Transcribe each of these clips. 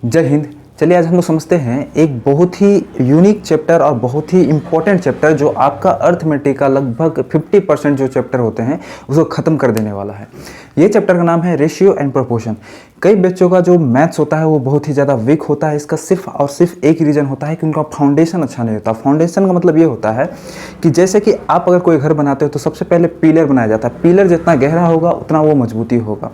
जय हिंद। चलिए आज हम लोग समझते हैं एक बहुत ही यूनिक चैप्टर और बहुत ही इम्पोर्टेंट चैप्टर जो आपका अर्थमेटिक का लगभग 50% जो चैप्टर होते हैं उसको ख़त्म कर देने वाला है। ये चैप्टर का नाम है रेशियो एंड प्रोपोर्शन। कई बच्चों का जो मैथ्स होता है वो बहुत ही ज़्यादा वीक होता है। इसका सिर्फ और सिर्फ एक रीज़न होता है कि उनका फाउंडेशन अच्छा नहीं होता। फाउंडेशन का मतलब ये होता है कि जैसे कि आप अगर कोई घर बनाते हो तो सबसे पहले पिलर बनाया जाता है। पिलर जितना गहरा होगा उतना वो मजबूती होगा।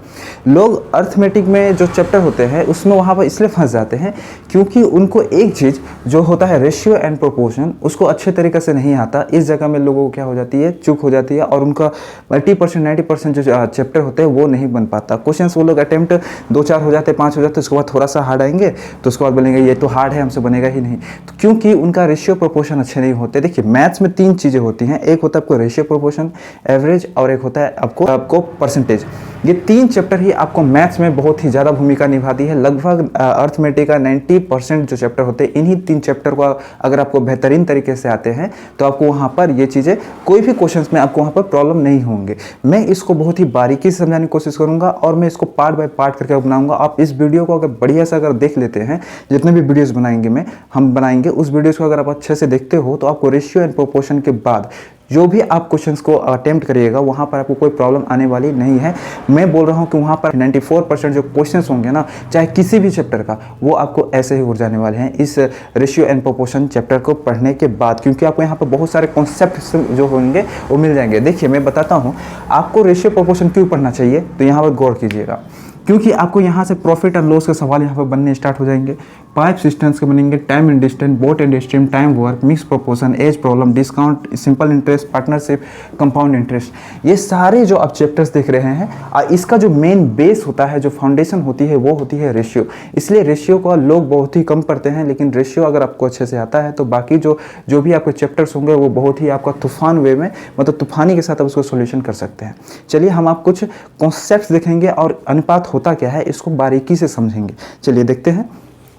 लोग अर्थमेटिक में जो चैप्टर होते हैं उसमें वहाँ पर इसलिए फंस जाते हैं क्योंकि उनको एक चीज़ जो होता है रेशियो एंड प्रोपोर्शन उसको अच्छे तरीके से नहीं आता। इस जगह में लोगों को क्या हो जाती है, चूक हो जाती है और उनका 80% 90% जो चैप्टर होते हैं वो नहीं बन पाता। क्वेश्चंस वो लोग अटेम्प्ट 2-4 हो जाते हैं, 5 हो जाते हैं, उसके बाद थोड़ा सा हार्ड आएंगे तो उसके बाद बोलेंगे ये तो हार्ड है, हमसे बनेगा ही नहीं। तो क्योंकि उनका रेशियो प्रोपोर्शन अच्छे नहीं होते। देखिए मैथ्स में 3 चीज़ें होती हैं, एक होता है आपको रेशियो प्रोपोर्शन, एवरेज और एक होता है आपको परसेंटेज। ये 3 चैप्टर ही आपको मैथ्स में बहुत ही ज़्यादा भूमिका निभाती है। लगभग अर्थमेटिक का 90% जो चैप्टर होते हैं इन्हीं 3 चैप्टर को अगर आपको बेहतरीन तरीके से आते हैं तो आपको वहाँ पर ये चीज़ें कोई भी क्वेश्चंस में आपको वहाँ पर प्रॉब्लम नहीं होंगे। मैं इसको बहुत ही बारीकी से समझाने की कोशिश करूँगा और मैं इसको पार्ट बाय पार्ट करके बनाऊँगा। आप इस वीडियो को अगर बढ़िया से अगर देख लेते हैं, जितने भी वीडियोज़ बनाएंगे हम बनाएंगे उस वीडियोज़ को अगर आप अच्छे से देखते हो तो आपको रेशियो एंड प्रोपोर्शन के बाद जो भी आप क्वेश्चंस को अटेम्प्ट करिएगा वहाँ पर आपको कोई प्रॉब्लम आने वाली नहीं है। मैं बोल रहा हूँ कि वहाँ पर 94% जो क्वेश्चंस होंगे ना, चाहे किसी भी चैप्टर का, वो आपको ऐसे ही उड़ जाने वाले हैं इस रेशियो एंड प्रोपोर्शन चैप्टर को पढ़ने के बाद, क्योंकि आपको यहाँ पर बहुत सारे कॉन्सेप्ट जो होंगे वो मिल जाएंगे। देखिए मैं बताता हूँ आपको रेशियो प्रोपोर्शन क्यों पढ़ना चाहिए, तो यहाँ पर गौर कीजिएगा। क्योंकि आपको यहाँ से प्रॉफिट एंड लॉस के सवाल यहाँ पर बनने स्टार्ट हो जाएंगे। पाइप सिस्टम्स के बनेंगे, time and distance, boat and stream, time work, mix proportion, age problem, discount, simple interest, partnership, compound interest. ये सारे जो आप चैप्टर्स देख रहे हैं इसका जो मेन बेस होता है, जो फाउंडेशन होती है वो होती है रेशियो। इसलिए रेशियो को लोग बहुत ही कम पढ़ते हैं, लेकिन रेशियो अगर आपको अच्छे से आता है तो बाकी जो भी आपके चैप्टर्स होंगे वो बहुत ही आपका तूफान वे में, मतलब तूफानी के साथ आप उसको सोल्यूशन कर सकते हैं। चलिए हम आप कुछ कॉन्सेप्ट्स देखेंगे और अनुपात होता क्या है इसको बारीकी से समझेंगे। चलिए देखते हैं।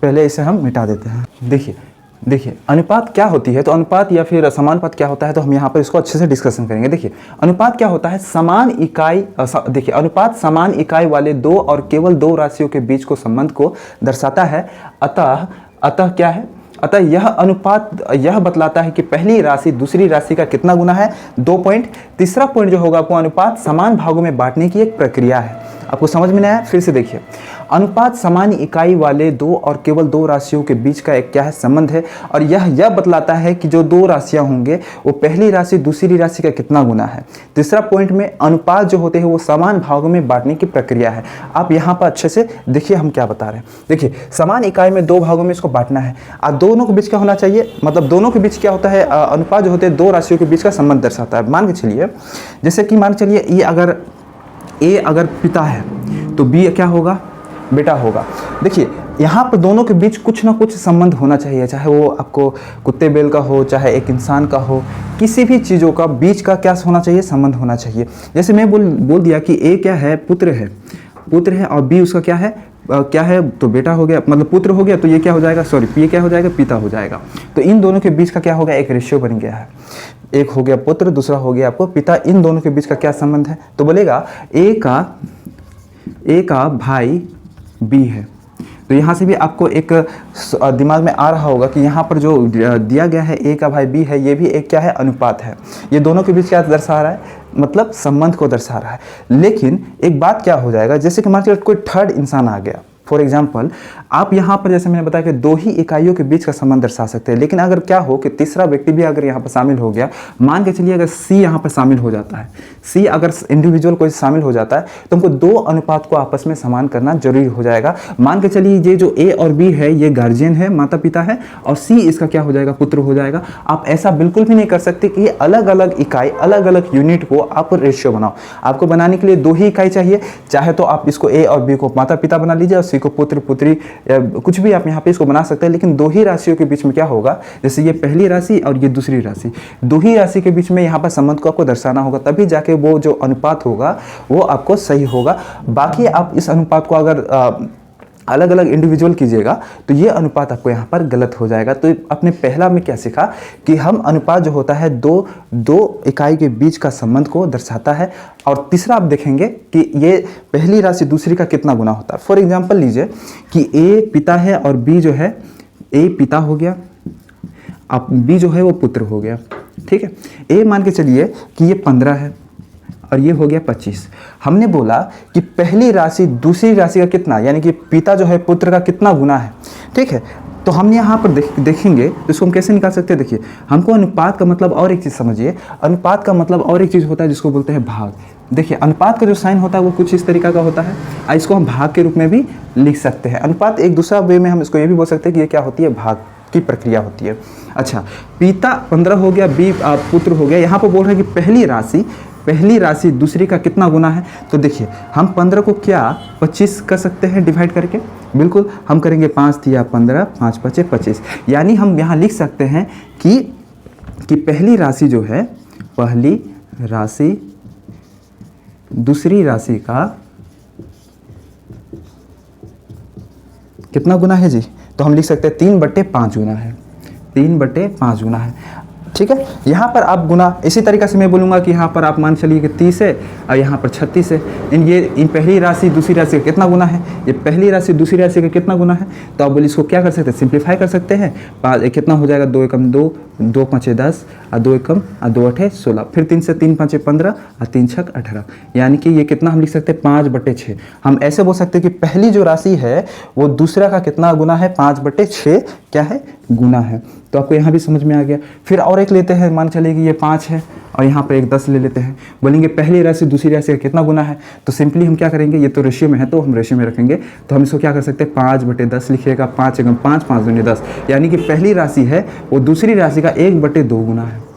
पहले इसे हम मिटा देते हैं। देखिए अनुपात क्या होती है, तो अनुपात या फिर समानुपात क्या होता है, तो हम यहाँ पर इसको अच्छे से डिस्कशन करेंगे। देखिए अनुपात क्या होता है, समान इकाई, देखिए अनुपात समान इकाई वाले 2 और केवल 2 राशियों के बीच को संबंध को दर्शाता है। अतः क्या है, अतः यह अनुपात यह बतलाता है कि पहली राशि दूसरी राशि का कितना गुना है, 2 पॉइंट। तीसरा पॉइंट जो होगा आपको अनुपात समान भागों में बांटने की एक प्रक्रिया है। आपको समझ में नहीं आया, फिर से देखिए। अनुपात समान इकाई वाले 2 और केवल 2 राशियों के बीच का एक क्या है, संबंध है, और यह बतलाता है कि जो 2 राशियां होंगे वो पहली राशि दूसरी राशि का कितना गुना है। तीसरा पॉइंट में अनुपात जो होते हैं वो समान भागों में बांटने की प्रक्रिया है। आप यहाँ पर अच्छे से देखिए हम क्या बता रहे हैं। देखिए समान इकाई में 2 भागों में इसको बांटना है और दोनों के बीच क्या होना चाहिए, मतलब दोनों के बीच क्या होता है, अनुपात जो होते हैं 2 राशियों के बीच का संबंध दर्शाता है। मान के चलिए, जैसे कि मान चलिए ए अगर पिता है तो बी क्या होगा, बेटा होगा। देखिए यहाँ पर दोनों के बीच कुछ ना कुछ संबंध होना चाहिए, चाहे वो आपको कुत्ते बैल का हो, चाहे एक इंसान का हो, किसी भी चीज़ों का बीच का क्या होना चाहिए, संबंध होना चाहिए। जैसे मैं बोल दिया कि ए क्या है, पुत्र है और बी उसका क्या है तो बेटा हो गया, मतलब पुत्र हो गया, तो ये क्या हो जाएगा, ये क्या हो जाएगा, पिता हो जाएगा। तो इन दोनों के बीच का क्या होगा, एक रेशियो बन गया है। एक हो गया पुत्र, दूसरा हो गया आपको पिता। इन दोनों के बीच का क्या संबंध है, तो बोलेगा ए का भाई बी है। तो यहाँ से भी आपको एक दिमाग में आ रहा होगा कि यहाँ पर जो दिया गया है ए का भाई बी है, ये भी एक क्या है, अनुपात है। ये दोनों के बीच क्या दर्शा रहा है, मतलब संबंध को दर्शा रहा है। लेकिन एक बात क्या हो जाएगा, जैसे कि मान लीजिए कोई थर्ड इंसान आ गया, फॉर एग्जाम्पल आप यहाँ पर जैसे मैंने बताया कि 2 ही इकाइयों के बीच का संबंध दर्शा सकते हैं। लेकिन अगर क्या हो कि तीसरा व्यक्ति भी अगर यहाँ पर शामिल हो गया, मान के चलिए अगर सी यहाँ पर शामिल हो जाता है, सी अगर इंडिविजुअल कोई शामिल हो जाता है तो हमको 2 अनुपात को आपस में समान करना जरूरी हो जाएगा। मान के चलिए ये जो ए और बी है ये गार्जियन है, माता पिता है, और सी इसका क्या हो जाएगा, पुत्र हो जाएगा। आप ऐसा बिल्कुल भी नहीं कर सकते कि अलग अलग इकाई, अलग अलग यूनिट को आप रेशियो बनाओ। आपको बनाने के लिए 2 ही इकाई चाहिए, चाहे तो आप इसको ए और बी को माता पिता बना लीजिए और सी को पुत्र पुत्री, या कुछ भी आप यहाँ पे इसको बना सकते हैं। लेकिन 2 ही राशियों के बीच में क्या होगा, जैसे ये पहली राशि और ये दूसरी राशि, 2 ही राशि के बीच में यहाँ पर संबंध को आपको दर्शाना होगा, तभी जाके वो जो अनुपात होगा वो आपको सही होगा। बाकी आप इस अनुपात को अगर अलग अलग इंडिविजुअल कीजिएगा तो ये अनुपात आपको यहाँ पर गलत हो जाएगा। तो अपने पहला में क्या सीखा कि हम अनुपात जो होता है दो इकाई के बीच का संबंध को दर्शाता है। और तीसरा आप देखेंगे कि ये पहली राशि दूसरी का कितना गुना होता है। फॉर एग्जांपल लीजिए कि ए पिता है और बी जो है, ए पिता हो गया, अब बी जो है वो पुत्र हो गया, ठीक है। ए मान के चलिए कि ये 15 है और ये हो गया 25। हमने बोला कि पहली राशि दूसरी राशि का कितना, यानी कि पिता जो है पुत्र का कितना गुना है, ठीक है। तो हम यहाँ पर देखेंगे तो इसको हम कैसे निकाल सकते हैं। देखिए, हमको अनुपात का मतलब और एक चीज़ समझिए, अनुपात का मतलब और एक चीज़ होता है जिसको बोलते हैं भाग। देखिए, अनुपात का जो साइन होता है वो कुछ इस तरीका का होता है, इसको हम भाग के रूप में भी लिख सकते हैं। अनुपात एक दूसरा वे में हम इसको ये भी बोल सकते हैं कि ये क्या होती है, भाग की प्रक्रिया होती है। अच्छा, पिता 15 हो गया, बी पुत्र हो गया। यहाँ पर बोल रहे हैं कि पहली राशि दूसरी का कितना गुना है। तो देखिए, हम 15 को क्या 25 कर सकते हैं डिवाइड करके, बिल्कुल हम करेंगे। 5 दिया 15, 5 5 25, यानी हम यहाँ लिख सकते हैं कि पहली राशि जो है, पहली राशि दूसरी राशि का कितना गुना है जी। तो हम लिख सकते हैं 3/5 गुना है, 3/5 गुना है, ठीक है। यहाँ पर आप गुना इसी तरीके से मैं बोलूँगा कि यहाँ पर आप मान चलिए कि 30 है और यहाँ पर 36 है। इन पहली राशि दूसरी राशि का कितना गुना है, ये पहली राशि दूसरी राशि का कितना गुना है। तो आप बोलिए इसको क्या कर सकते हैं, सिंप्लीफाई कर सकते हैं। 5 कितना हो जाएगा, 2 एकम 2, 2 5 10 और 2 एकम 2 8 16, फिर 3 से 3 5 15 और 3 6 18, यानी कि ये कितना हम लिख सकते हैं 5/6। हम ऐसे बोल सकते हैं कि पहली जो राशि है वो दूसरा का कितना गुना है, 5/6 क्या है, गुना है। तो आपको यहाँ भी समझ में आ गया। फिर और एक लेते हैं, मान चलिए कि ये 5 है और यहाँ पर एक 10 ले लेते हैं। बोलेंगे पहली राशि दूसरी राशि का कितना गुना है, तो सिंपली हम क्या करेंगे, ये तो रेशियो में है तो हम रेशियो में रखेंगे। तो हम इसको क्या कर सकते हैं, 5/10 लिखिएगा। 5 एकम 5, 5 दूनी 10, यानी कि पहली राशि है वो दूसरी राशि का 1/2 गुना है।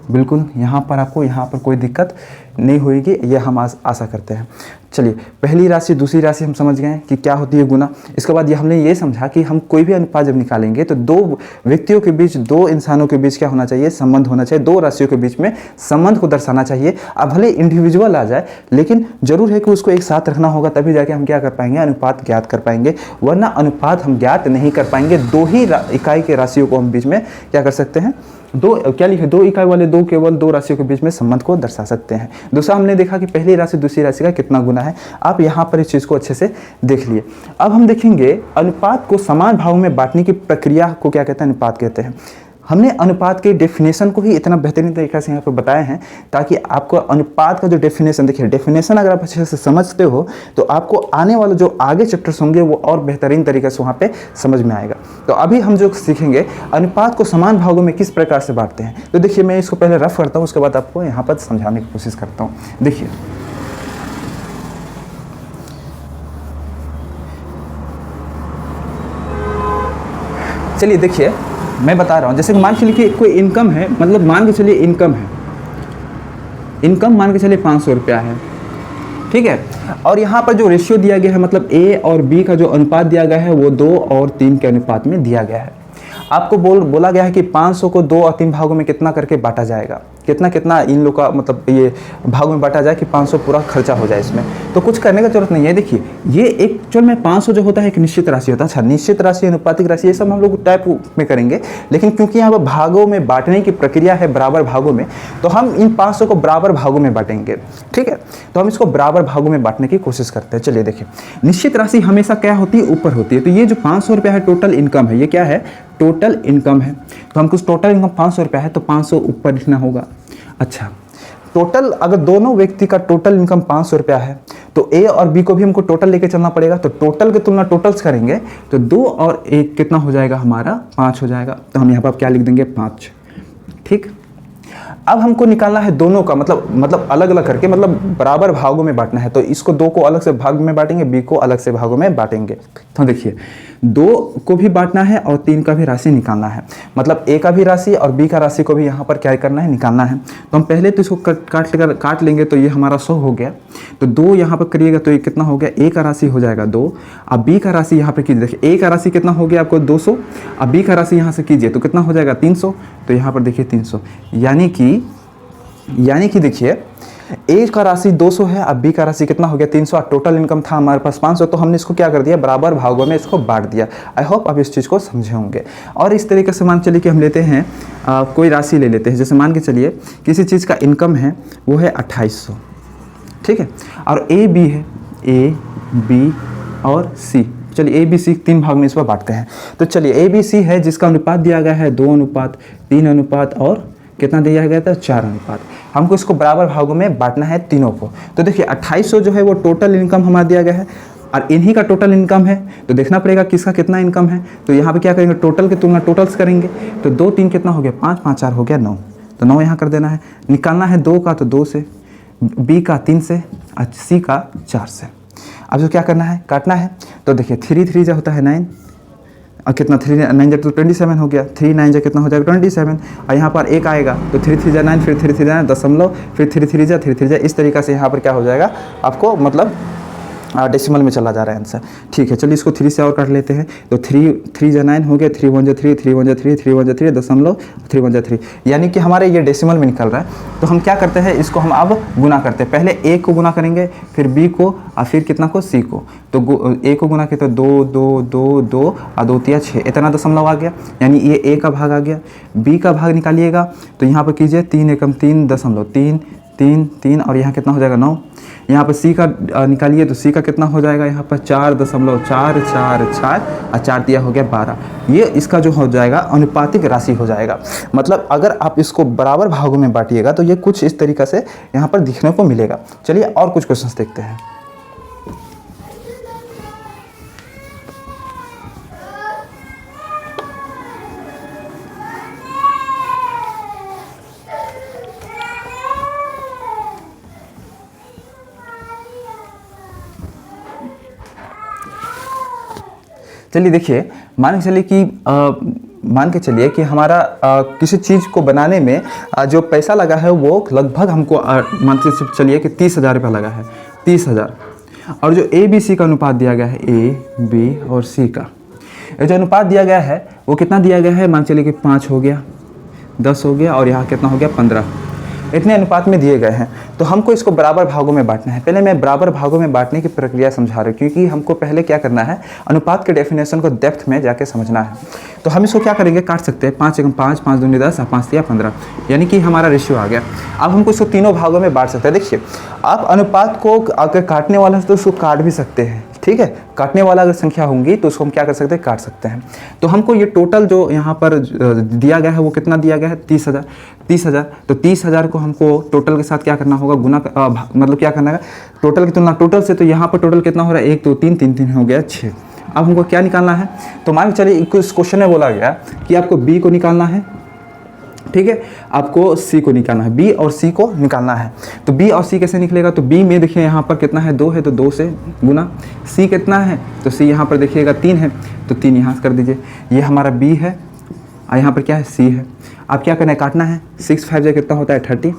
बिल्कुल, यहाँ पर कोई दिक्कत नहीं होगी, ये हम आशा करते हैं। चलिए, पहली राशि दूसरी राशि हम समझ गए कि क्या होती है, गुना। इसके बाद ये हमने ये समझा कि हम कोई भी अनुपात जब निकालेंगे तो दो व्यक्तियों के बीच, दो इंसानों के बीच क्या होना चाहिए, संबंध होना चाहिए। दो राशियों के बीच में संबंध को दर्शाना चाहिए। अब भले इंडिविजुअल आ जाए, लेकिन जरूर है कि उसको एक साथ रखना होगा, तभी जाके हम क्या कर पाएंगे, अनुपात ज्ञात कर पाएंगे। वरना अनुपात हम ज्ञात नहीं कर पाएंगे। दो ही इकाई के राशियों को हम बीच में क्या कर सकते हैं, दो इकाई वाले केवल दो राशियों के बीच में संबंध को दर्शा सकते हैं। दूसरा हमने देखा कि पहली राशि दूसरी राशि का कितना गुना है। आप यहाँ पर इस चीज़ को अच्छे से देख लिए। अब हम देखेंगे अनुपात को समान भागों में बांटने की प्रक्रिया को क्या कहते हैं, अनुपात कहते हैं। हमने अनुपात के डेफिनेशन को ही इतना बेहतरीन तरीके से यहाँ पर बताए हैं ताकि आपको अनुपात का जो डेफिनेशन, देखिए डेफिनेशन अगर आप अच्छे से समझते हो तो आपको आने वाले जो आगे चैप्टर्स होंगे वो और बेहतरीन तरीके से वहाँ पे समझ में आएगा। तो अभी हम जो सीखेंगे अनुपात को समान भागों में किस प्रकार से बांटते हैं। तो देखिए, मैं इसको पहले रफ करता हूँ, उसके बाद आपको यहाँ पर समझाने की कोशिश करता हूँ। देखिए, चलिए देखिए, मैं बता रहा हूँ। जैसे कि मान के चलिए कोई इनकम है, मतलब मान के चलिए इनकम है, इनकम मान के चलिए 500 रुपया है, ठीक है। और यहाँ पर जो रेशियो दिया गया है, मतलब ए और बी का जो अनुपात दिया गया है वो 2 और 3 के अनुपात में दिया गया है। आपको बोला गया है कि 500 को 2 और 3 भागों में कितना करके बांटा जाएगा, कितना इन लोग का मतलब ये भागों में बांटा जाए कि 500 पूरा खर्चा हो जाए। इसमें तो कुछ करने का जरूरत नहीं है। देखिए, ये एक्चुअल में 500 जो होता है एक निश्चित राशि होता है। अच्छा, निश्चित राशि, अनुपातिक राशि, ये सब हम लोग टाइप में करेंगे, लेकिन क्योंकि यहाँ पर भागों में बांटने की प्रक्रिया है, बराबर भागों में, तो हम इन 500 को बराबर भागों में बांटेंगे, ठीक है। तो हम इसको बराबर भागों में बांटने की कोशिश करते हैं। चलिए देखिए, निश्चित राशि हमेशा क्या होती है, ऊपर होती है। तो ये जो 500 रुपया है टोटल इनकम है, ये क्या है, टोटल इनकम है। तो हमको टोटल इनकम 500 रुपया है तो 500 ऊपर लिखना होगा। अच्छा, टोटल अगर दोनों व्यक्ति का टोटल इनकम 500 रुपया है तो ए और बी को भी हमको टोटल लेके चलना पड़ेगा। तो टोटल की तुलना टोटल्स करेंगे तो 2 और 1 कितना हो जाएगा, हमारा 5 हो जाएगा। तो हम यहाँ पर क्या लिख देंगे, 5, ठीक। अब हमको निकालना है दोनों का, मतलब अलग अलग करके, मतलब बराबर भागों में बांटना है। तो इसको 2 को अलग से भाग में बांटेंगे, बी को अलग से भागों में बांटेंगे। तो देखिए, 2 को भी बांटना है और 3 का भी राशि निकालना है, मतलब ए का भी राशि और बी का राशि को भी यहाँ पर क्या करना है, निकालना है। तो हम पहले तो इसको काट लेंगे, तो ये हमारा 100 हो गया। तो 2 यहाँ पर करिएगा तो ये कितना हो गया, ए का राशि हो जाएगा 2। अब बी का राशि यहाँ पर कीजिए, देखिए ए का राशि कितना हो गया आपको 200। अब बी का राशि यहाँ से कीजिए तो कितना हो जाएगा 300। तो यहाँ पर देखिए 300, यानी कि देखिए ए का राशि 200 है, अब बी का राशि कितना हो गया 300, और टोटल इनकम था हमारे पास 500, तो हमने इसको क्या कर दिया, बराबर भागों में इसको बांट दिया। आई होप आप इस चीज़ को समझे होंगे। और इस तरीके से मान चलिए कि हम लेते हैं कोई राशि ले लेते हैं, जैसे मान के चलिए किसी चीज़ का इनकम है वो है 2800, ठीक है, और ए बी है, ए बी और सी। चलिए ए बी सी 3 भाग में इसको बांटते हैं। तो चलिए ए बी सी है जिसका अनुपात दिया गया है 2 अनुपात 3 अनुपात और कितना दिया गया था 4 अनुपात। हमको इसको बराबर भागों में बांटना है तीनों को। तो देखिए 2800 जो है वो टोटल इनकम हमारा दिया गया है, और इन्हीं का टोटल इनकम है, तो देखना पड़ेगा किसका कितना इनकम है। तो यहाँ पे क्या करेंगे, टोटल की तुलना टोटल्स करेंगे। तो 2 3 कितना हो गया 5, 5 4 हो गया 9, तो 9 यहाँ कर देना है। निकालना है 2 का तो 2 से, बी का 3 से और सी का 4 से। अब जो क्या करना है, काटना है। तो देखिए 3 3 जो होता है 9, और कितना 3 9 जब तो 27 हो गया, 3 9 जो कितना हो जाएगा 27, और यहाँ पर 1 आएगा तो 3 3 9, फिर 3 3 दशमलव, फिर 3 3 3 इस तरीक़े से यहाँ पर क्या हो जाएगा आपको, मतलब डेसिमल में चला जा रहा है आंसर। ठीक है, चलिए इसको 3 से और काट लेते हैं। तो 3 3 जा 9 हो गया, 3 1 जा 3, 3 1 जा 3, 3 1 जा 3 दशमलव, 3 1 जा 3, यानी कि हमारे ये डेसिमल में निकल रहा है। तो हम क्या करते हैं, इसको हम अब गुना करते हैं। पहले ए को गुना करेंगे, फिर बी को, और फिर कितना को सी को। तो ए को गुना किया तो 2 2 2 2 और 2 3 6, इतना दशमलव आ गया, यानी ये ए का भाग आ गया। बी का भाग निकालिएगा तो यहाँ पर कीजिए 3 एकम 3 दशमलव 3 3 3, और यहाँ कितना हो जाएगा 9। यहाँ पर सी का निकालिए तो सी का कितना हो जाएगा, यहाँ पर 4.444 और 4 दिया हो गया 12। ये इसका जो हो जाएगा अनुपातिक राशि हो जाएगा। मतलब अगर आप इसको बराबर भागों में बांटिएगा तो ये कुछ इस तरीक़े से यहाँ पर दिखने को मिलेगा। चलिए और कुछ क्वेश्चंस देखते हैं। चलिए देखिए, मान के चलिए कि हमारा किसी चीज़ को बनाने में जो पैसा लगा है वो लगभग हमको मान के चलिए कि 30,000 रुपये लगा है, 30,000। और जो ए बी सी का अनुपात दिया गया है, ए बी और सी का जो अनुपात दिया गया है वो कितना दिया गया है, मान चलिए कि 5 हो गया, 10 हो गया, और यहाँ कितना हो गया 15, इतने अनुपात में दिए गए हैं। तो हमको इसको बराबर भागों में बांटना है। पहले मैं बराबर भागों में बांटने की प्रक्रिया समझा रहा हूँ, क्योंकि हमको पहले क्या करना है, अनुपात के डेफिनेशन को डेप्थ में जाके समझना है। तो हम इसको क्या करेंगे, काट सकते हैं 5 एकम 5, 5 दूनी 10 और 5 तिया 15, यानी कि हमारा रेशियो आ गया। अब हमको इसको तीनों भागों में बांट सकते हैं। देखिए आप अनुपात को अगर काटने वाला है तो उसको काट भी सकते हैं, ठीक है, काटने वाला अगर संख्या होंगी तो उसको हम क्या कर सकते हैं, काट सकते हैं। तो हमको ये टोटल जो यहाँ पर दिया गया है वो कितना दिया गया है, 30,000। तो 30,000 को हमको टोटल के साथ क्या करना होगा, गुना मतलब क्या करना है, टोटल की तुलना टोटल से। तो यहाँ पर टोटल कितना हो रहा है, 1 2 3 3 3 हो गया 6। अब हमको क्या निकालना है, तो मान के चलिए इस क्वेश्चन में बोला गया कि आपको बी को निकालना है, ठीक है, आपको सी को निकालना है, बी और सी को निकालना है। तो बी और सी कैसे निकलेगा, तो बी में देखिए यहाँ पर कितना है 2 है, तो 2 से गुना। सी कितना है, तो सी यहाँ पर देखिएगा 3 है, तो 3 यहाँ से कर दीजिए। ये हमारा बी है और यहाँ पर क्या है, सी है। अब क्या करना है, काटना है। 6 5 जा कितना होता है 30,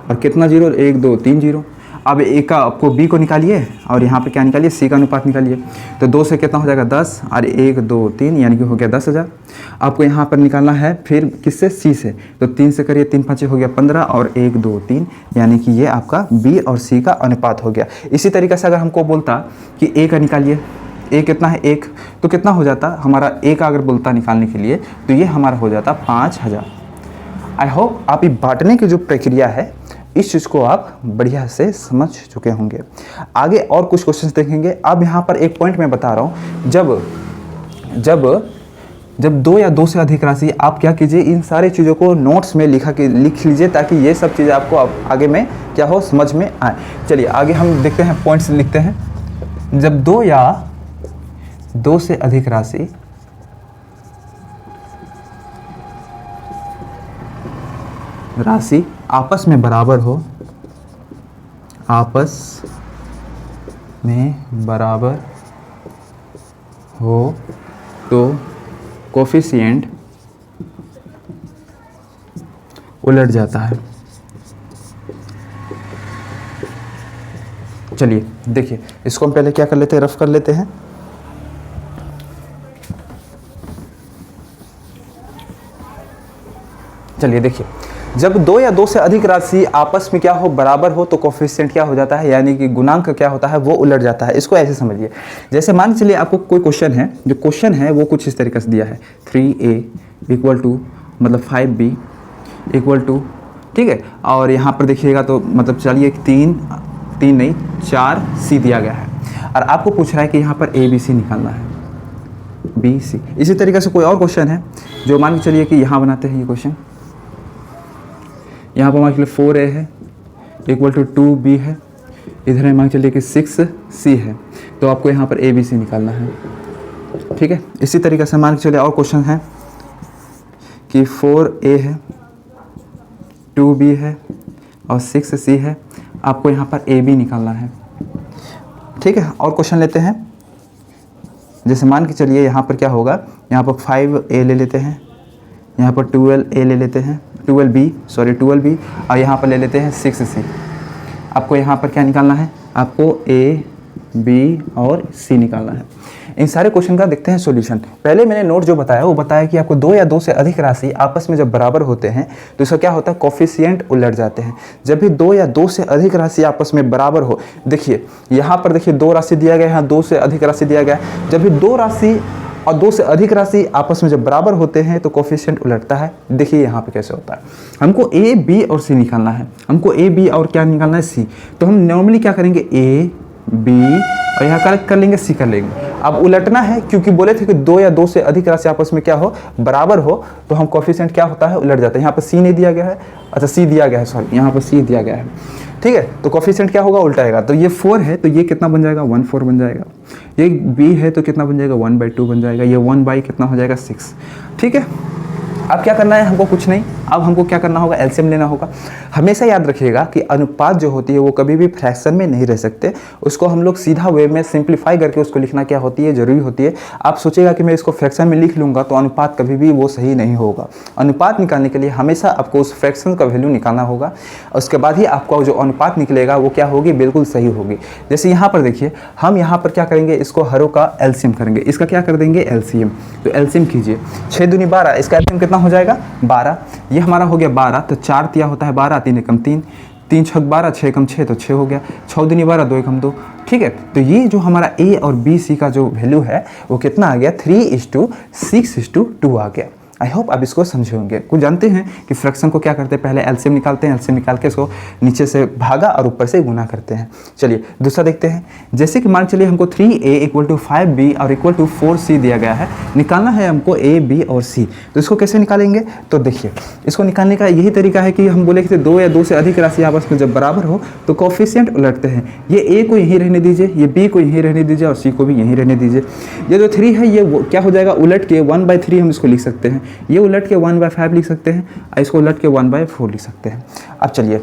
और कितना जीरो, 1 2 3 जीरो। अब एक का आपको बी को निकालिए और यहाँ पे क्या निकालिए, सी का अनुपात निकालिए। तो 2 से कितना हो जाएगा 10, और 1 2 3 यानी कि हो गया 10,000। आपको यहाँ पर निकालना है फिर किससे, सी से। तो 3 से करिए, 3 5 हो गया 15, और 1 2 3 यानी कि ये आपका बी और सी का अनुपात हो गया। इसी तरीके से अगर हमको बोलता कि ए का निकालिए, ए कितना है 1, तो कितना हो जाता हमारा, ए का अगर बोलता निकालने के लिए तो ये हमारा हो जाता 5,000। आई होप आप ये बांटने की जो प्रक्रिया है इस चीज़ को आप बढ़िया से समझ चुके होंगे। आगे और कुछ क्वेश्चंस देखेंगे। अब यहाँ पर एक पॉइंट मैं बता रहा हूँ, जब 2 या 2 से अधिक राशि, आप क्या कीजिए, इन सारी चीज़ों को नोट्स में लिख लीजिए, ताकि ये सब चीज़ें आपको आगे में क्या हो, समझ में आए। चलिए आगे हम देखते हैं, पॉइंट्स लिखते हैं। जब 2 या 2 से अधिक राशि आपस में बराबर हो, तो कोफिशिएंट उलट जाता है। चलिए देखिए, इसको हम पहले क्या कर लेते हैं, रफ कर लेते हैं। चलिए देखिए, जब दो या दो से अधिक राशि आपस में क्या हो, बराबर हो, तो कोफिशिएंट क्या हो जाता है, यानी कि गुणांक क्या होता है, वो उलट जाता है। इसको ऐसे समझिए, जैसे मान के चलिए आपको कोई क्वेश्चन है, जो क्वेश्चन है वो कुछ इस तरीके से दिया है 3a इक्वल टू मतलब 5b इक्वल टू, ठीक है, और यहाँ पर देखिएगा तो मतलब चलिए 4c दिया गया है, और आपको पूछ रहा है कि यहाँ पर ABC निकालना है, BC। इसी तरीके से कोई और क्वेश्चन है जो मान के चलिए कि यहाँ बनाते हैं, ये क्वेश्चन यहाँ पर मान के चलिए 4a है इक्वल टू 2b है, इधर है मान के चलिए कि 6c है, तो आपको यहाँ पर ABC निकालना है, ठीक है। इसी तरीके से मान के चलिए और क्वेश्चन है कि 4a है 2b है और 6c है, आपको यहाँ पर AB निकालना है, ठीक है। और क्वेश्चन लेते हैं, जैसे मान के चलिए यहाँ पर क्या होगा, यहाँ पर 5a ले लेते हैं, यहाँ पर 12a ले लेते हैं, 12b और यहाँ पर ले लेते हैं 6c। आपको यहाँ पर क्या निकालना है, आपको A, B और C निकालना है। इन सारे क्वेश्चन का देखते हैं सॉल्यूशन। पहले मैंने नोट जो बताया वो बताया कि आपको दो या दो से अधिक राशि आपस में जब बराबर होते हैं तो इसका क्या होता है, कोफिशिएंट उलट जाते हैं। जब भी दो या दो से अधिक राशि आपस में बराबर हो, देखिए यहाँ पर देखिए दो राशि दिया गया है, यहाँ दो से अधिक राशि दिया गया है। जब भी दो राशि और दो से अधिक राशि आपस में जब बराबर होते हैं तो कोफिशिएंट उलटता है। देखिए यहाँ पे कैसे होता है, हमको A, B और C निकालना है, हमको A, B और क्या निकालना है, C। तो हम नॉर्मली क्या करेंगे, A, B और यहाँ करेक्ट कर लेंगे, C कर लेंगे। अब उलटना है, क्योंकि बोले थे कि दो या दो से अधिक राशि आपस में क्या हो, बराबर हो, तो हम कोफिशिएंट क्या होता है, उलट जाता है। यहाँ पर C नहीं दिया गया है, अच्छा C दिया गया है, सॉरी यहाँ पर C दिया गया है, ठीक है। तो कोफिशिएंट क्या होगा, उल्टाएगा। तो ये 4 है तो ये कितना बन जाएगा, 1/4 बन जाएगा। ये B है तो कितना बन जाएगा, 1/2 बन जाएगा। ये 1 कितना हो जाएगा, 6, ठीक है। अब क्या करना है हमको, कुछ नहीं, अब हमको क्या करना होगा, एलसीएम लेना होगा। हमेशा याद रखिएगा कि अनुपात जो होती है वो कभी भी फ्रैक्शन में नहीं रह सकते, उसको हम लोग सीधा वे में सिंप्लीफाई करके उसको लिखना क्या होती है, जरूरी होती है। आप सोचेगा कि मैं इसको फ्रैक्शन में लिख लूँगा तो अनुपात कभी भी वो सही नहीं होगा। अनुपात निकालने के लिए हमेशा आपको उस फ्रैक्शन का वैल्यू निकालना होगा, उसके बाद ही आपका जो अनुपात निकलेगा वो क्या होगी, बिल्कुल सही होगी। जैसे यहाँ पर देखिए, हम यहाँ पर क्या करेंगे, इसको हरों का एलसीएम करेंगे, इसका क्या कर देंगे, एलसीएम। तो एलसीएम कीजिए, 6 दूनी 12, इसका एलसीएम कितना हो जाएगा, 12। ये हमारा हो गया 12, तो 4 तिया होता है 12, 3 एकम 3, 3 छक 12, 6 एकम 6, तो 6 हो गया। 6 दूनी 12, 2 एकम 2, ठीक है। तो ये जो हमारा A और B C का जो वैल्यू है वो कितना आ गया, 3:6:2 आ गया। आई होप आप इसको समझे होंगे। कुछ जानते हैं कि फ्रैक्शन को क्या करते हैं, पहले एलसीएम निकालते हैं, एलसीएम निकाल के इसको नीचे से भागा और ऊपर से गुना करते हैं। चलिए दूसरा देखते हैं, जैसे कि मान चलिए हमको 3A इक्वल टू 5B और इक्वल टू 4C दिया गया है, निकालना है हमको A, B और C। तो इसको कैसे निकालेंगे, तो देखिए इसको निकालने का यही तरीका है कि हम बोले कि दो या दो से अधिक राशि आपस में जब बराबर हो तो कोफिशिएंट उलटते हैं। ये A को यहीं रहने दीजिए, ये B को यहीं रहने दीजिए और C को भी यहीं रहने दीजिए। ये जो 3 है ये क्या हो जाएगा, उलट के 1/3 हम इसको लिख सकते हैं, ये उलट के 1/5 लिख सकते हैं, इसको उलट के 1/4 लिख सकते हैं। अब चलिए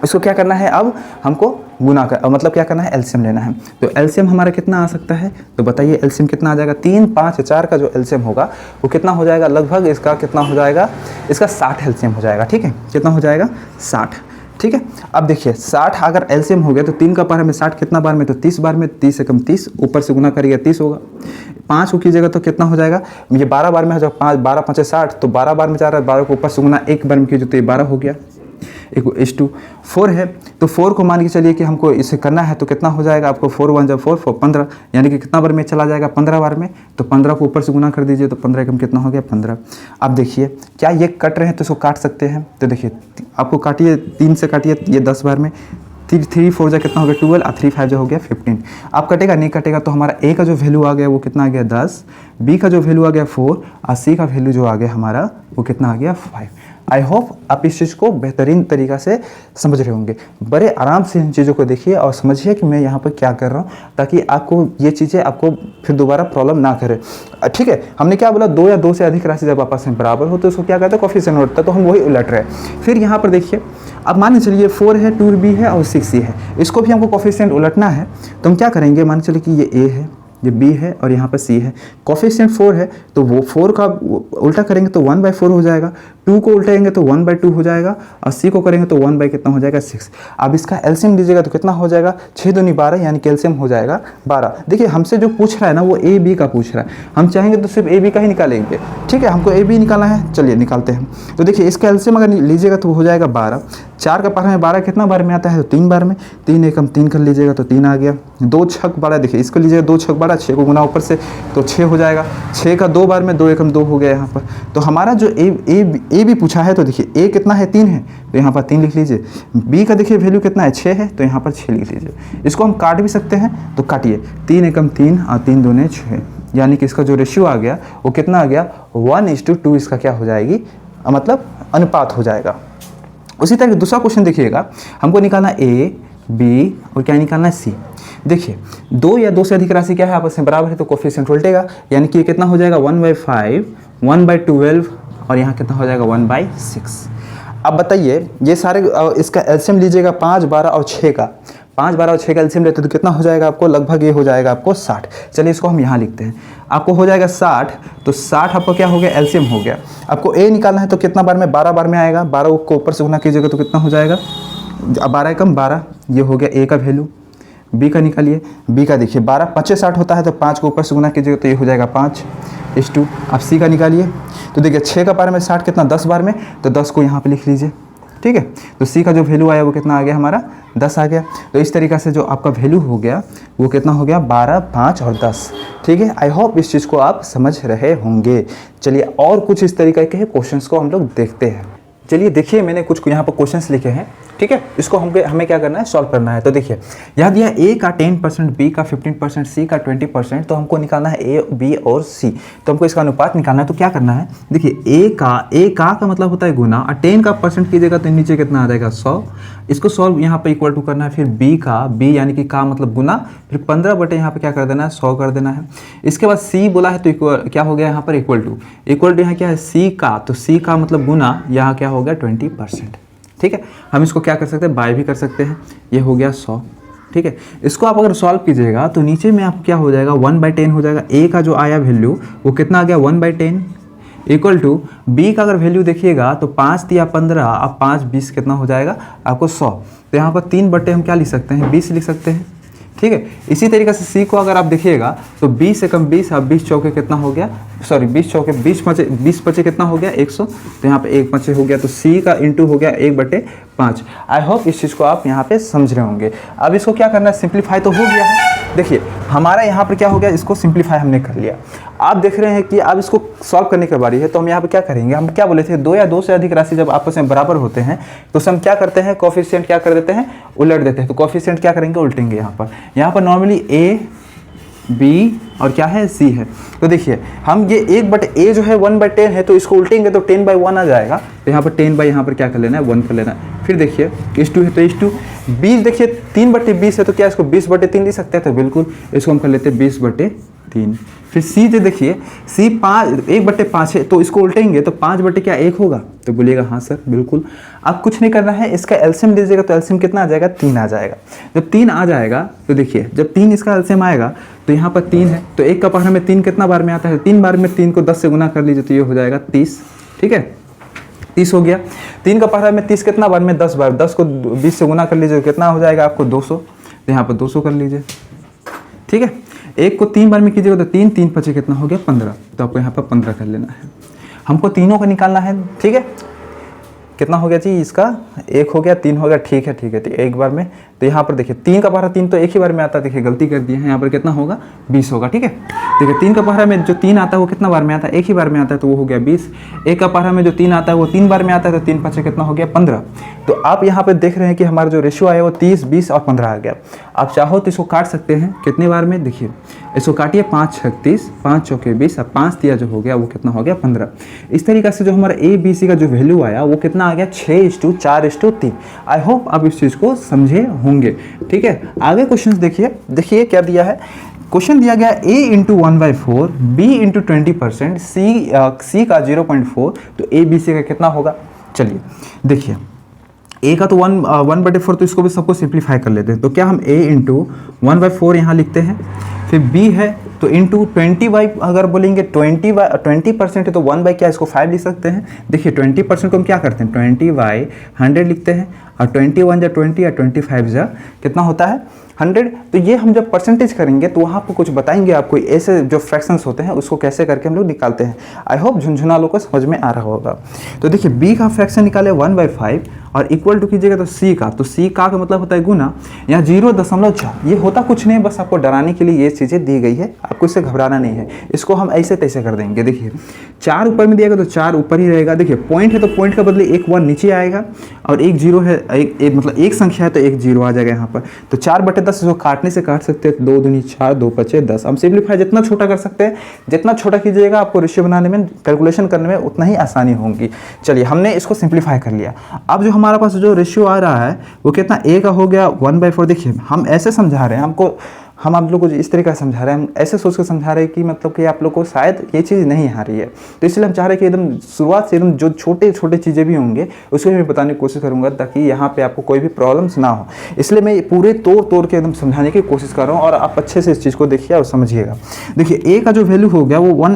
इसको क्या करना है, अब हमको गुना कर मतलब क्या करना है, एलसीएम लेना है। तो एलसीएम हमारा कितना आ सकता है, तो बताइए एलसीएम कितना आ जाएगा, 3, 5, 4 का जो एलसीएम होगा वो कितना हो जाएगा, लगभग इसका कितना हो जाएगा, इसका 60 एलसीएम हो जाएगा, ठीक है। कितना हो जाएगा, 60, ठीक है। अब देखिए 60 अगर एलसीएम हो गया तो 3 का बार में 60 कितना बार में, तो 30 बार में, 30 एकम 30, ऊपर से गुना करिएगा 30 होगा। 5 को कीजिएगा तो कितना हो जाएगा, ये 12 बार में है, जब 5 12 5 60, तो 12 बार में जा रहा है, 12 को ऊपर से गुना 1 बार में कीजिए तो ये 12 हो गया। 4 है तो 4 को मान के चलिए कि हमको इसे करना है तो कितना हो जाएगा, आपको 4 1 जब 4 4 15, यानी कि कितना बार में चला जाएगा, 15 बार में। तो 15 को ऊपर से गुना कर दीजिए तो 15 एकम कितना हो गया, 15। अब देखिए क्या ये कट रहे हैं तो इसको काट सकते हैं, तो देखिए आपको काटिए, 3 से काटिए, ये 10 बार में, 3 4 जा कितना हो गया 12 और 3 5 जो हो गया 15। आप कटेगा नहीं कटेगा तो हमारा A का जो वैल्यू आ गया वो कितना आ गया 10, B का जो वैल्यू आ गया 4 और C का वैल्यू जो आ गया हमारा वो कितना आ गया 5। आई होप आप इस चीज़ को बेहतरीन तरीक़ा से समझ रहे होंगे। बड़े आराम से इन चीज़ों को देखिए और समझिए कि मैं यहाँ पर क्या कर रहा हूँ, ताकि आपको ये चीज़ें आपको फिर दोबारा प्रॉब्लम ना करे, ठीक है। हमने क्या बोला, दो या दो से अधिक राशि जब आपस में बराबर हो तो उसको क्या कहते हैं, कोफिशिएंट उलटता है, तो हम वही उलट रहे हैं। फिर यहाँ पर देखिए, अब मान के चलिए 4 है, 2B है और 6C है, इसको भी हमको कोफिशिएंट उलटना है। तो हम क्या करेंगे, मान चलिए कि ये A है, ये B है और यहाँ पर C है, कोफिशिएंट 4 है तो वो 4 का उल्टा करेंगे तो 1/4 हो जाएगा। 2 को उल्टेंगे तो 1/2 हो जाएगा और c को करेंगे तो 1 बाई कितना हो जाएगा 6। अब इसका एलसीएम लीजिएगा तो कितना हो जाएगा 6 दूनी 12 यानी कि एलसीएम हो जाएगा 12। देखिए हमसे जो पूछ रहा है ना वो ए बी का पूछ रहा है, हम चाहेंगे तो सिर्फ ए बी का ही निकालेंगे, ठीक है, हमको ए बी निकालना है, चलिए निकालते हैं। तो देखिए इसका एलसीएम अगर लीजिएगा तो हो जाएगा 12, 4 का पावर में 12 कितना बार में आता है तो 3 बार में, 3 एकम 3 कर लीजिएगा तो 3 आ गया, 2 छक 12, देखिए इसको लीजिएगा 2 छक 12, 6 को गुना ऊपर से तो 6 हो जाएगा, 6 का 2 बार में 2 एकम 2 हो गया यहाँ पर। तो हमारा जो ए भी पूछा है तो देखिए ए कितना है 3 है तो यहाँ पर 3 लिख लीजिए, बी का देखिए वैल्यू कितना है 6 है तो यहाँ पर 6 लिख लीजिए। इसको हम काट भी सकते हैं तो काटिए, 3 एकम 3 और 3 दूने 6, यानी कि इसका जो रेशियो आ गया वो कितना आ गया 1:2 इसका क्या हो जाएगी मतलब अनुपात हो जाएगा। उसी तरह दूसरा क्वेश्चन देखिएगा, हमको निकालना ए बी और क्या निकालना है सी। देखिए 2 या 2 से अधिक राशि क्या है आपस में बराबर है तो कोफिशिएंट उल्टेगा, यानी कि कितना हो जाएगा 1/5, 1/12 और यहाँ कितना हो जाएगा 1/6। अब बताइए ये सारे इसका एलसीएम लीजिएगा 5, 12 और 6 का, 5, 12 और 6 का एलसीएम लेते तो कितना हो जाएगा आपको, लगभग ये हो जाएगा आपको 60। चलिए इसको हम यहाँ लिखते हैं, आपको हो जाएगा 60, तो 60 आपको क्या हो गया एलसीएम हो गया। आपको ए निकालना है तो कितना बार में 12 बार में आएगा, 12 को ऊपर से गुना कीजिएगा तो कितना हो जाएगा 12 एकम 12, ये हो गया ए का वैल्यू। बी का निकालिए, बी का देखिए 12 5 60 होता है तो 5 को ऊपर से गुना कीजिएगा तो ये हो जाएगा 5:2। अब सी का निकालिए, तो देखिए 6 का पावर में 60 कितना 10 बार में तो 10 को यहाँ पे लिख लीजिए, ठीक है। तो सी का जो वैल्यू आया वो कितना आ गया हमारा 10 आ गया। तो इस तरीक़े से जो आपका वैल्यू हो गया वो कितना हो गया 12, 5 और 10, ठीक है। आई होप इस चीज़ को आप समझ रहे होंगे। चलिए और कुछ इस तरीके के क्वेश्चंस को हम लोग देखते हैं। चलिए देखिए मैंने कुछ यहाँ पर क्वेश्चंस लिखे हैं, ठीक है, इसको हमें क्या करना है सॉल्व करना है। तो देखिए यहाँ दिया ए का 10%, बी का 15%, सी का 20%, तो हमको निकालना है ए बी और सी, तो हमको इसका अनुपात निकालना है। तो क्या करना है, देखिए ए का मतलब होता है गुना, और 10 का परसेंट कीजिएगा तो नीचे कितना आ जाएगा 100, इसको सॉल्व यहाँ पे इक्वल टू करना है। फिर बी यानी कि का मतलब गुना, फिर 15 बटे यहाँ पे क्या कर देना है 100 कर देना है। इसके बाद सी बोला है तो क्या हो गया यहाँ पर इक्वल टू यहाँ क्या है सी का, तो सी का मतलब गुना, यहाँ क्या हो गया 20%, ठीक है। हम इसको क्या कर सकते हैं बाय भी कर सकते हैं, ये हो गया 100, ठीक है। इसको आप अगर सॉल्व कीजिएगा तो नीचे में आप क्या हो जाएगा 1/10 हो जाएगा। ए का जो आया वैल्यू वो कितना आ गया 1/10 इक्वल टू बी का अगर वैल्यू देखिएगा तो 5 दिया 15, अब 5 20 कितना हो जाएगा आपको 100। तो यहाँ पर 3 बटे हम क्या लिख सकते हैं 20 लिख सकते हैं, ठीक है। इसी तरीके से सी को अगर आप देखिएगा तो 20 एकम 20, अब 20 चौके कितना हो गया, सॉरी 20 चौके 20 पचे कितना हो गया 100, तो यहाँ पे 1 पचे हो गया, तो सी का इंटू हो गया 1/5। आई होप इस चीज़ को आप यहाँ पे समझ रहे होंगे। अब इसको क्या करना है सिंप्लीफाई तो हो गया है, देखिए हमारा यहाँ पर क्या हो गया, इसको सिंप्लीफाई हमने कर लिया। आप देख रहे हैं कि अब इसको सॉल्व करने की बारी है, तो हम यहाँ पे क्या करेंगे, हम क्या बोले थे 2 या 2 से अधिक राशि जब आपस में बराबर होते हैं तो हम क्या करते हैं कोफिशिएंट क्या कर देते हैं उलट देते हैं। तो कोफिशिएंट क्या करेंगे उल्टेंगे। यहाँ पर नॉर्मली ए बी और क्या है सी है, तो देखिए हम ये 1/a जो है 1/10 है तो इसको उल्टेंगे तो 10/1 आ जाएगा। तो यहाँ पर 10 यहाँ पर क्या कर लेना है 1 कर लेना है। फिर देखिए इस 2 है तो इस 2, 20 देखिए 3/20 है तो क्या इसको 20/3 लिख सकते हैं, तो बिल्कुल इसको हम कर लेते हैं 20/3। फिर सी जो देखिए सी 1/5 है तो इसको उल्टेंगे तो 5/1 होगा, तो बोलिएगा हाँ सर बिल्कुल। अब कुछ नहीं करना है, इसका एलसीएम लीजिएगा तो एलसीएम कितना आ जाएगा 3 आ जाएगा। जब 3 आ जाएगा तो देखिए जब 3 इसका एलसीएम आएगा तो यहाँ पर 3 है, तो 1 का पावर में 3 कितना बार में आता है 3 बार में, 3 को 10 से गुना कर लीजिए तो ये हो जाएगा 30, ठीक है 30 हो गया। 3 का पावर में 30 कितना बार में 10 बार, 10 को 20 से गुना कर लीजिए कितना हो जाएगा आपको 200, तो यहाँ पर 200 कर लीजिए, ठीक है। 1 को 3 बार में कीजिएगा तो 3 पचे कितना हो गया 15, तो आपको यहाँ पर 15 कर लेना है। हमको तीनों का निकालना है, ठीक है। कितना हो गया जी इसका 1 हो गया 3 हो गया, ठीक है तो एक बार में, तो यहाँ पर देखिए 3 का पारा 3 तो एक ही बार में आता है, देखिए गलती कर दिए हैं, यहाँ पर कितना होगा 20 होगा, ठीक है। देखिए 3 का पारा में जो 3 आता है वो कितना बार में आता है एक ही बार में आता है, तो वो हो गया 20। 1 का पारा में जो 3 आता है वो 3 बार में आता है, तो 3 पचे कितना हो गया 15। तो आप यहाँ पर देख रहे हैं कि हमारा जो रेशियो आया वो 30, 20 और 15 आ गया। आप चाहो तो इसको काट सकते हैं कितने बार में, देखिए इसको काटिए 5 6 30, 5 चौके 20, अब 5 दिया जो हो गया वो कितना हो गया 15। इस तरीके से जो हमारा ए बी सी का जो वैल्यू आया वो कितना आ गया 6:4:3। आई होप आप इस चीज़ को समझे होंगे, ठीक है। आगे क्वेश्चन देखिए क्या दिया है। क्वेश्चन दिया गया a into 1/4, b into 20%, c का 0.4, तो a b c का कितना होगा। चलिए देखिए a का तो 1/4, तो इसको भी सबको सिंप्लीफाई कर लेते हैं। तो क्या हम a इंटू 1/4 यहाँ लिखते हैं, फिर b है तो इंटू 20 अगर बोलेंगे 20% है तो 1 बाई क्या इसको 5 लिख सकते हैं। देखिए 20% को हम क्या करते हैं 20/100 लिखते हैं, और 21 जा 20 या 25 जा कितना होता है 100। तो ये हम जब परसेंटेज करेंगे तो वहाँ पर कुछ बताएंगे आपको, ऐसे जो फ्रैक्शंस होते हैं उसको कैसे करके हम लोग निकालते हैं। आई होप झुंझुना लोग को समझ में आ रहा होगा। तो देखिए बी का फ्रैक्शन निकाले 1/5 और इक्वल टू कीजिएगा तो सी का, तो सी का मतलब होता है गुना, यहाँ 0.4, ये होता कुछ नहीं, बस आपको डराने के लिए ये चीज़ें दी गई है, आपको इससे घबराना नहीं है। इसको हम ऐसे तैसे कर देंगे। देखिए 4 ऊपर में दिएगा तो 4 ऊपर ही रहेगा। देखिए पॉइंट है तो पॉइंट का बदले एक 1 नीचे आएगा, और एक 0 है, मतलब एक संख्या है तो एक 0 आ जाएगा यहाँ पर। तो 4/10 इसको काटने से काट सकते हैं, 2 दूनी 4, 2 5 10। हम सिंप्लीफाई जितना छोटा कर सकते हैं, जितना छोटा कीजिएगा आपको रेशियो बनाने में, कैलकुलेशन करने में उतना ही आसानी होगी। चलिए हमने इसको सिंप्लीफाई कर लिया। अब जो हमारे पास जो रेशियो आ रहा है वो कितना, ए का हो गया 1/4। देखिए हम ऐसे समझा रहे हैं, हम आप लोग को इस तरीके से समझा रहे हैं, हम ऐसे सोच कर समझा रहे हैं कि मतलब कि आप लोग को शायद ये चीज़ नहीं आ रही है। तो इसलिए हम चाह रहे हैं कि एकदम शुरुआत से एकदम जो छोटे छोटे चीज़ें भी होंगे उसको मैं बताने की कोशिश करूँगा, ताकि यहाँ पे आपको कोई भी प्रॉब्लम्स ना हो। इसलिए मैं पूरे तोड़ के एकदम समझाने की कोशिश कर रहा हूँ, और आप अच्छे से इस चीज़ को देखिए और समझिएगा। देखिए ए का जो वैल्यू हो गया वो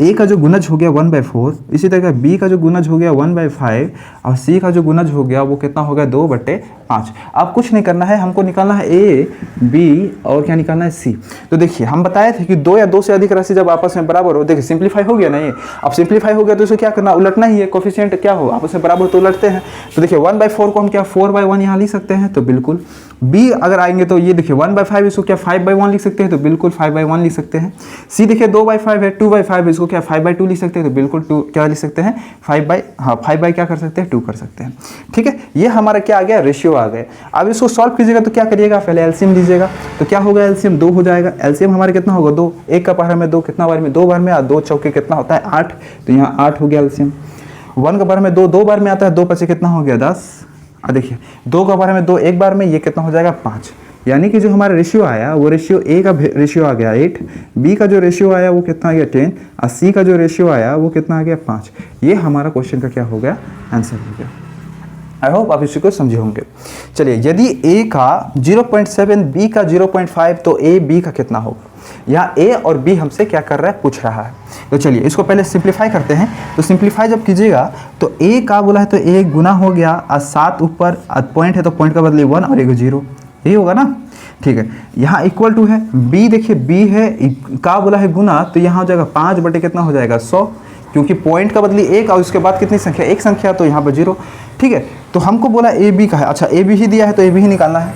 ए का जो गुणज हो गया 1/4, इसी तरह बी का जो गुणज हो गया 1/5, और सी का जो गुणज हो गया वो कितना हो गया 2/5। अब कुछ नहीं करना है, हमको निकालना है ए, बी और क्या निकालना है सी। तो देखिए हम बताए थे कि 2 या 2 से अधिक राशि जब आपस में बराबर हो, देखिए सिंप्लीफाई हो गया ना ये। अब सिंप्लीफाई हो गया तो इसे क्या करना, उलटना ही है, कोफिशिएंट क्या हो आपस में बराबर तो उलटते हैं। तो देखिए 1/4 को हम क्या 4/1 यहाँ लिख सकते हैं, तो बिल्कुल। बी अगर आएंगे तो ये देखिए 1/5 इसको क्या 5/1 लिख सकते हैं, तो बिल्कुल 5/1 लिख सकते हैं। सी देखिए 2/5 है, 2/5 इसको क्या 5/2 लिख सकते हैं, तो बिल्कुल 2 क्या लिख सकते हैं 5 क्या कर सकते हैं 2 कर सकते हैं। ठीक है, ये हमारा क्या आ गया, रेशियो आ गए। अब इसको सॉल्व कीजिएगा तो क्या करिएगा, पहले एलसीएम लीजिएगा। तो क्या होगा, एलसीएम 2 हो जाएगा। एलसीएम हमारे कितना होगा 2, 1 का पावर में 2 कितना बार में 2 बार में, और 2 चौके कितना होता है 8, तो यहाँ 8 हो गया एलसीएम। 1 का पावर में 2 बार में आता है, 2 5 कितना हो गया 10। देखिए 2 का पावर में 2 एक बार में, ये कितना हो जाएगा 5। यानी कि जो हमारा रेशियो आया वो रेशियो ए का रेशियो आ गया 8, बी का जो रेशियो आया वो कितना आ गया 10, और सी का जो रेशियो आया वो कितना आ गया 5। ये हमारा क्वेश्चन का क्या हो गया, आंसर हो गया। आई होप आप इसी को समझे होंगे। चलिए यदि ए का 0.7, बी का 0.5, तो ए बी का कितना होगा। यहाँ ए और बी हमसे क्या कर रहा है, पूछ रहा है। तो चलिए इसको पहले सिंप्लीफाई करते हैं। तो सिंप्लीफाई जब कीजिएगा तो ए का बोला है तो ए गुना हो गया, और 7 ऊपर पॉइंट है तो पॉइंट का बदले 1 और एक 0, यही होगा ना। ठीक है, यहाँ इक्वल टू है बी, देखिए बी है का बोला है गुना, तो यहाँ हो जाएगा 5 बटे कितना हो जाएगा 100, क्योंकि पॉइंट का बदली 1 और उसके बाद कितनी संख्या, एक संख्या, तो यहाँ पर 0। ठीक है, तो हमको बोला ए बी का है। अच्छा ए बी ही दिया है तो ए बी ही निकालना है।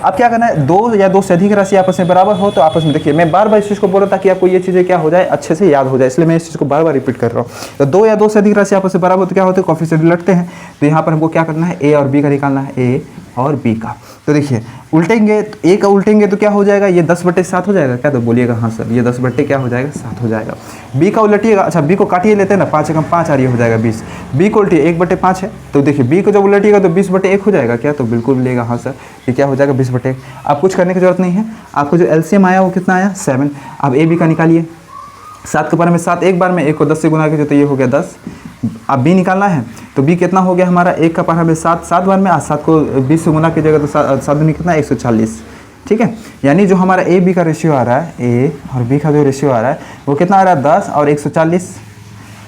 अब क्या करना है, 2 या 2 से अधिक राशि आपस में बराबर हो तो आपस में, देखिए मैं बार बार इस चीज़ को बोल रहा था कि आपको ये चीज़ें क्या हो जाए, अच्छे से याद हो जाए, इसलिए मैं इस चीज़ को बार बार रिपीट कर रहा हूँ। तो 2 या 2 से अधिक राशि आपस में बराबर हो तो क्या होते हैं, कोफिशिएंट लटते हैं। तो यहाँ पर हमको क्या करना है, ए और बी का निकालना है, ए और बी का। तो देखिए उल्टेंगे, तो ए का उल्टेंगे तो क्या हो जाएगा, ये 10/7 हो जाएगा क्या, तो बोलिएगा हाँ सर, ये 10 क्या हो जाएगा 7 हो जाएगा। बी का उलटिएगा, अच्छा बी को काटिए लेते हैं ना, 5 एकम 5 आ रही हो जाएगा 20। बी को उल्टिए 1/5 है, तो देखिए बी को जब उलटिएगा तो 20/1 हो जाएगा क्या, तो बिल्कुल बोलिएगा हाँ सर, ये क्या हो जाएगा 20/1। आप कुछ करने की जरूरत नहीं है, आपको जो एलसीएम आया वो कितना आया 7। अब ए बी का निकालिए, 7 के बारे में 7 एक बार में, 1 को 10 से गुना कीजिए तो ये हो गया 10। अब बी निकालना है, तो बी कितना हो गया हमारा, 1 का पावर में 7 बार में, 7 को 20 से गुना कीजिएगा तो 7 दूनी कितना 140। ठीक है, यानी जो हमारा ए बी का रेशियो आ रहा है, ए और बी का जो रेशियो आ रहा है वो कितना आ रहा है 10 और 140,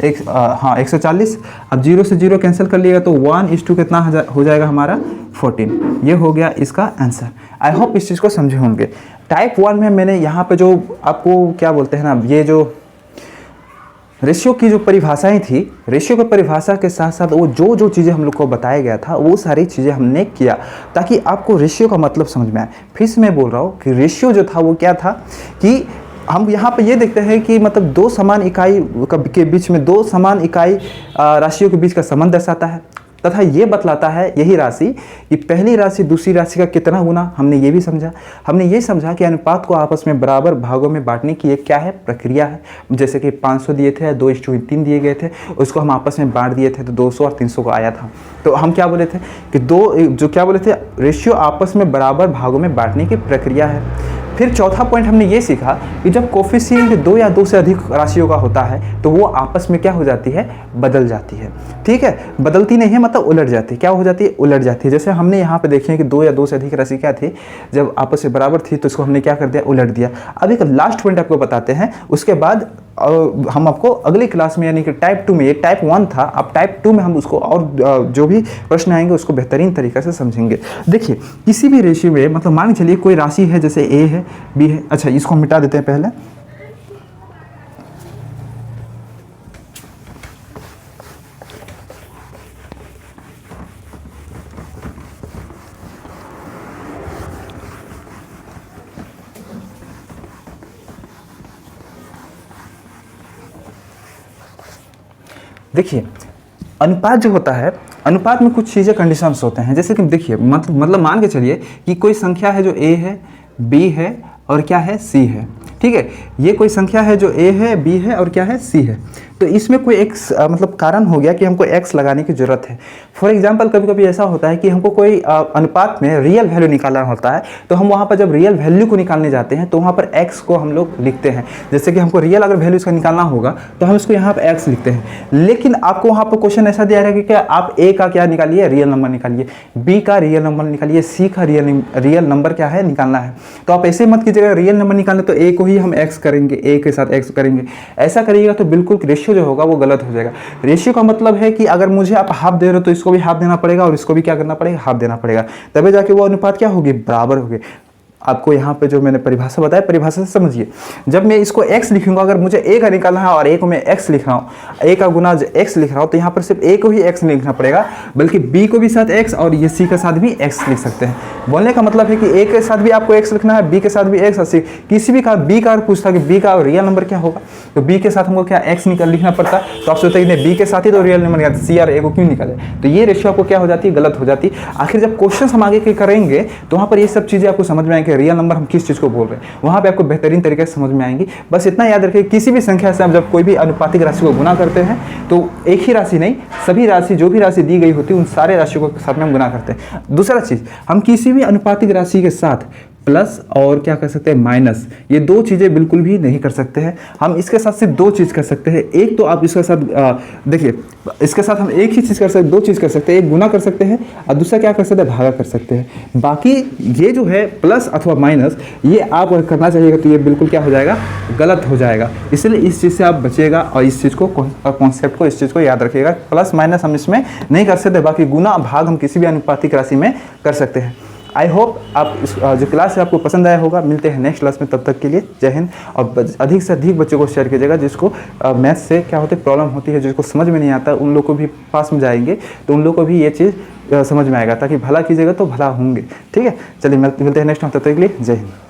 140। अब 0 से 0 कैंसिल कर लिएगा तो 1:2 कितना हो जाएगा हमारा 14। ये हो गया इसका आंसर। आई होप इस चीज़ को समझे होंगे। टाइप 1 में मैंने यहाँ पे जो आपको क्या बोलते हैं ना, ये जो रेशियो की जो परिभाषाएं थी, रेशियो की परिभाषा के साथ साथ वो जो चीज़ें हम लोग को बताया गया था वो सारी चीज़ें हमने किया ताकि आपको रेशियो का मतलब समझ में आए। फिर से मैं बोल रहा हूँ कि रेशियो जो था वो क्या था कि हम यहाँ पे ये देखते हैं कि मतलब 2 समान इकाई के बीच में 2 समान इकाई राशियों के बीच का संबंध दर्शाता है तथा ये बतलाता है यही राशि कि पहली राशि दूसरी राशि का कितना गुना। हमने ये भी समझा, हमने ये समझा कि अनुपात को आपस में बराबर भागों में बांटने की एक क्या है, प्रक्रिया है। जैसे कि 500 दिए थे, 2:3 दिए गए थे, उसको हम आपस में बांट दिए थे तो 200 और 300 को आया था। तो हम क्या बोले थे कि रेशियो आपस में बराबर भागों में बांटने की प्रक्रिया है। फिर चौथा पॉइंट हमने ये सीखा कि जब कोफिशिएंट 2 या 2 से अधिक राशियों का होता है तो वो आपस में क्या हो जाती है, बदल जाती है। ठीक है, बदलती नहीं है मतलब उलट जाती है। क्या हो जाती है, उलट जाती है। जैसे हमने यहाँ पे देखे कि 2 या 2 से अधिक राशि क्या थी, जब आपस में बराबर थी तो इसको हमने क्या कर दिया, उलट दिया। अब एक लास्ट पॉइंट आपको बताते हैं, उसके बाद हम आपको अगली क्लास में, यानी कि टाइप 2 में, ये टाइप 1 था, अब टाइप 2 में हम उसको और जो भी प्रश्न आएंगे उसको बेहतरीन तरीके से समझेंगे। देखिए किसी भी रेशियो में, मतलब मान के चलिए कोई राशि है, जैसे ए है, बी है। अच्छा, इसको हम मिटा देते हैं पहले। देखिए अनुपात जो होता है, अनुपात में कुछ चीज़ें, कंडीशंस होते हैं। जैसे कि देखिए मतलब मान के चलिए कि कोई संख्या है जो ए है, बी है और क्या है, सी है। ठीक है, ये कोई संख्या है जो ए है, बी है और क्या है, सी है। तो इसमें कोई एक मतलब कारण हो गया कि हमको x लगाने की ज़रूरत है। फॉर एग्जांपल कभी कभी ऐसा होता है कि हमको कोई अनुपात में रियल वैल्यू निकालना होता है, तो हम वहाँ पर जब रियल वैल्यू को निकालने जाते हैं तो वहाँ पर x को हम लोग लिखते हैं। जैसे कि हमको रियल अगर वैल्यू इसका निकालना होगा तो हम इसको यहाँ पर x लिखते हैं। लेकिन आपको वहाँ पर क्वेश्चन ऐसा दिया रहेगा कि आप a का क्या निकालिए, रियल नंबर निकालिए, b का रियल नंबर निकालिए, c का रियल नंबर क्या है, निकालना है। तो आप ऐसे मत कीजिएगा, रियल नंबर निकालना तो a को ही हम x करेंगे, a के साथ x करेंगे। ऐसा करिएगा तो बिल्कुल रेशियो जो होगा वो गलत हो जाएगा। रेशियो का मतलब है कि अगर मुझे आप हाफ दे रहे हो तो इसको भी हाफ देना पड़ेगा और इसको भी क्या करना पड़ेगा, हाफ देना पड़ेगा, तभी जाके वो अनुपात क्या होगी, बराबर होगी। आपको यहाँ पे जो मैंने परिभाषा बताया, परिभाषा से समझिए। जब मैं इसको x लिखूंगा, अगर मुझे a का निकालना है और a को मैं x लिख रहा हूँ, a का गुना x लिख रहा हूँ, तो यहाँ पर सिर्फ a को ही x नहीं लिखना पड़ेगा, बल्कि b को भी साथ x और ये c के साथ भी x लिख सकते हैं। बोलने का मतलब है कि a के साथ भी आपको x लिखना है, b के साथ भी x और c। किसी भी का b का पूछता कि b का रियल नंबर क्या होगा, तो b के साथ हमको क्या x लिखना पड़ता है। तो आप सोचते हैं कि b के साथ ही तो रियल नंबर निकालते, c और a को क्यों निकाले। तो ये रेशियो आपको क्या हो जाती है, गलत हो जाती है। आखिर जब क्वेश्चन हम आगे के करेंगे तो वहाँ पर ये सब चीज़ें आपको समझ में आएंगे, रियल नंबर हम किस चीज़ को बोल रहे हैं, वहाँ पे आपको बेहतरीन तरीके से समझ में आएंगी। बस इतना याद रखिए, किसी भी संख्या से हम जब कोई भी अनुपातिक राशि को गुना करते हैं तो एक ही राशि नहीं, सभी राशि, जो भी राशि दी गई होती है उन सारे राशियों के साथ में हम गुना करते हैं। दूसरा चीज़, हम किसी भी अनुपातिक राशि के साथ प्लस और क्या कर सकते हैं, माइनस, ये दो चीज़ें बिल्कुल भी नहीं कर सकते हैं। हम इसके साथ सिर्फ दो चीज़ कर सकते हैं। एक तो आप इसके साथ देखिए, इसके साथ हम एक ही चीज़ कर सकते हैं, दो चीज़ कर सकते हैं, एक गुना कर सकते हैं और दूसरा क्या कर सकते हैं, भागा कर सकते हैं। बाकी ये जो है प्लस अथवा माइनस, ये आप करना चाहिएगा तो ये बिल्कुल क्या हो जाएगा, गलत हो जाएगा। इसलिए इस चीज़ से आप बचिएगा और इस चीज़ को, कॉन्सेप्ट को, इस चीज़ को याद रखिएगा। प्लस माइनस हम इसमें नहीं कर सकते, बाकी गुना भाग हम किसी भी अनुपातिक राशि में कर सकते हैं। आई होप आप इस जो क्लास है आपको पसंद आया होगा। मिलते हैं नेक्स्ट क्लास में, तब तक के लिए जय हिंद। और अधिक से अधिक बच्चों को शेयर कीजिएगा जिसको मैथ्स से क्या होती है, प्रॉब्लम होती है, जिसको समझ में नहीं आता, उन लोग को भी पास में जाएंगे तो उन लोग को भी ये चीज़ समझ में आएगा, ताकि भला कीजिएगा तो भला होंगे। ठीक है, चलिए मिलते हैं नेक्स्ट टाइम, तब तक के लिए जय हिंद।